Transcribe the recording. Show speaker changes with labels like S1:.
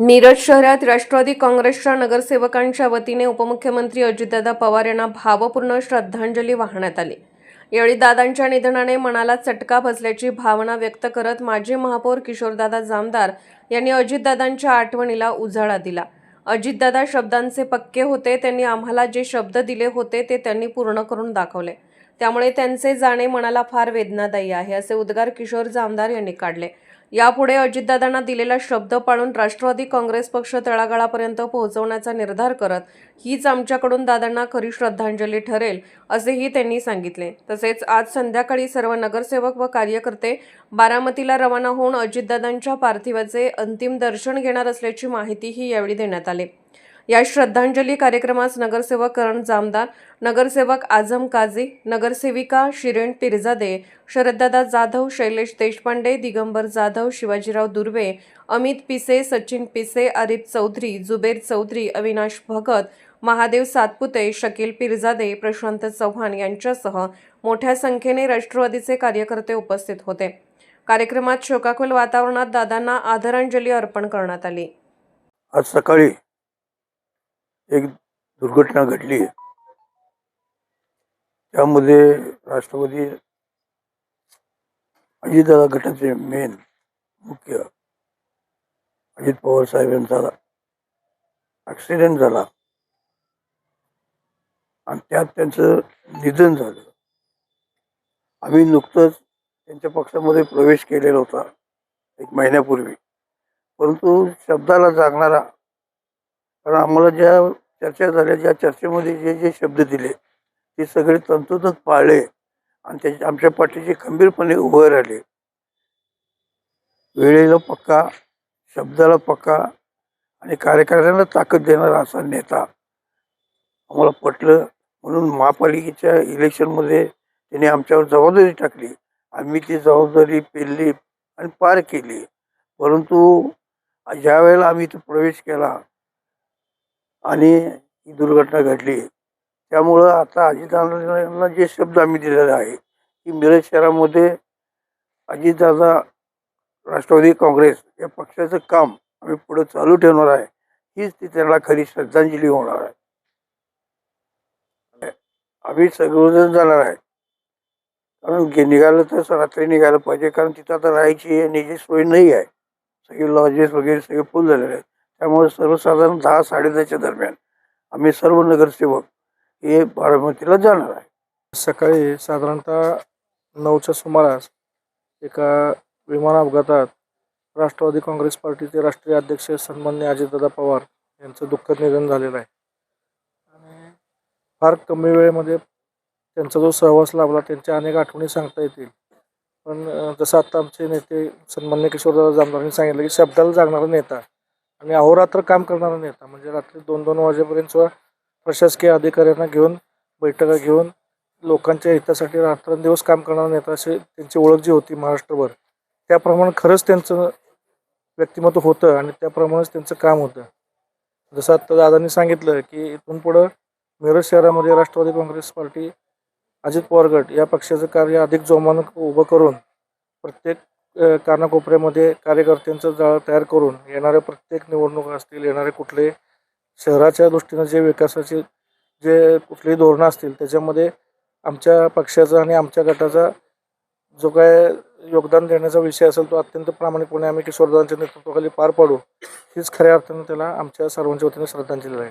S1: मिरज शहरात राष्ट्रवादी काँग्रेसच्या नगरसेवकांच्या वतीने उपमुख्यमंत्री अजितदादा पवार यांना भावपूर्ण श्रद्धांजली वाहण्यात आली। यावेळी दादांच्या निधनाने मनाला चटका बसल्याची भावना व्यक्त करत माजी महापौर किशोरदादा जामदार यांनी अजितदादांच्या आठवणीला उजाळा दिला। अजितदादा शब्दांचे पक्के होते, त्यांनी आम्हाला जे शब्द दिले होते ते त्यांनी पूर्ण करून दाखवले, त्यामुळे त्यांचे जाणे मनाला फार वेदनादायी आहे, असे उद्गार किशोर जामदार यांनी काढले। यापुढे अजितदादांना दिलेला शब्द पाळून राष्ट्रवादी काँग्रेस पक्ष तळागाळापर्यंत पोहोचवण्याचा निर्धार करत हीच आमच्याकडून दादांना खरी श्रद्धांजली ठरेल, असेही त्यांनी सांगितले। तसेच आज संध्याकाळी सर्व नगरसेवक व कार्यकर्ते बारामतीला रवाना होऊन अजितदादांच्या पार्थिवाचे अंतिम दर्शन घेणार असल्याची माहितीही यावेळी देण्यात आली। या श्रद्धांजली कार्यक्रमास नगरसेवक करण जामदार, नगरसेवक आझम काझी, नगरसेविका शिरेन पिरजादे, शरददादा जाधव, शैलेश देशपांडे, दिगंबर जाधव, शिवाजीराव दुर्वे, अमित पिसे, सचिन पिसे, आरिफ चौधरी, जुबेर चौधरी, अविनाश भगत, महादेव सातपुते, शकील पिरजादे, प्रशांत चव्हाण यांच्यासह मोठ्या संख्येने राष्ट्रवादीचे कार्यकर्ते उपस्थित होते। कार्यक्रमात शोकाकुल वातावरणात दादांना आदरांजली अर्पण करण्यात आली।
S2: आज सकाळी एक दुर्घटना घडली, त्यामध्ये राष्ट्रवादी अजितदादा गटाचे मेन मुख्य अजित पवार साहेब यांचा ॲक्सिडेंट झाला आणि त्यात त्यांचं निधन झालं। आम्ही नुकतंच त्यांच्या पक्षामध्ये प्रवेश केलेला होता एक महिन्यापूर्वी, परंतु शब्दाला जागणारा, कारण आम्हाला ज्या चर्चा झाल्या, ज्या चर्चेमध्ये जे जे शब्द दिले ते सगळे तंतोतंत पाळले आणि त्याच्या आमच्या पाठीशी खंबीरपणे उभे राहिले। वेळेला पक्का, शब्दाला पक्का आणि कार्यकर्त्यांना ताकद देणारा असा नेता आम्हाला पटलं, म्हणून महापालिकेच्या इलेक्शनमध्ये त्यांनी आमच्यावर जबाबदारी टाकली। आम्ही ती जबाबदारी पेलली आणि पार केली, परंतु ज्या वेळेला आम्ही इथं प्रवेश केला आणि ही दुर्घटना घडली, त्यामुळं आता अजितदादांना जे शब्द आम्ही दिलेले आहे की मिरज शहरामध्ये अजितदादा राष्ट्रवादी काँग्रेस या पक्षाचं काम आम्ही पुढे चालू ठेवणार आहे, हीच ती त्यांना खरी श्रद्धांजली होणार आहे। आम्ही सगळेजण जाणार आहे, कारण निघालं तर रात्री निघायला पाहिजे, कारण तिथं आता राहायची याची सोय नाही आहे, सगळे लॉजेस वगैरे सगळे फुल झालेले आहेत। त्यामुळे सर्वसाधारण 10-10:30च्या दरम्यान आम्ही सर्व नगरसेवक हे बारामतीला जाणार आहे।
S3: सकाळी साधारणतः 9च्या सुमारास एका विमान अपघातात राष्ट्रवादी काँग्रेस पार्टीचे राष्ट्रीय अध्यक्ष सन्माननीय अजितदादा पवार यांचं दुःखद निधन झालेलं आहे आणि फार कमी वेळेमध्ये त्यांचा जो सहवास लाभला, त्यांच्या अनेक आठवणी सांगता येतील। पण जसं आता आमचे नेते सन्माननीय किशोरदादा जामदार यांनी सांगितलं की शब्दाला जागणारा नेता आणि अहोरात्र काम करणारा नेता, म्हणजे रात्री 2-2 वाजेपर्यंत सुद्धा प्रशासकीय अधिकाऱ्यांना घेऊन बैठका घेऊन लोकांच्या हितासाठी रात्रंदिवस काम करणारा नेता, अशी त्यांची ओळख जी होती महाराष्ट्रभर, त्याप्रमाणे खरंच त्यांचं व्यक्तिमत्व होतं आणि त्याप्रमाणेच त्यांचं काम होतं। जसं आता दादांनी सांगितलं की इथून पुढं मिरज शहरामध्ये राष्ट्रवादी काँग्रेस पार्टी अजित पवार गट या पक्षाचं कार्य अधिक जोमानं उभं करून प्रत्येक कानाकोपऱ्यामध्ये कार्यकर्त्यांचं जाळं तयार करून येणाऱ्या प्रत्येक निवडणुका असतील, येणारे कुठले शहराच्या दृष्टीनं जे विकासाचे जे कुठलेही धोरणं असतील, त्याच्यामध्ये आमच्या पक्षाचा आणि आमच्या गटाचा जो काय योगदान देण्याचा विषय असेल तो अत्यंत प्रामाणिकपणे आम्ही किशोरदादांच्या नेतृत्वाखाली पार पाडू, हीच खऱ्या अर्थानं त्याला आमच्या सर्वांच्या वतीने श्रद्धांजली आहे।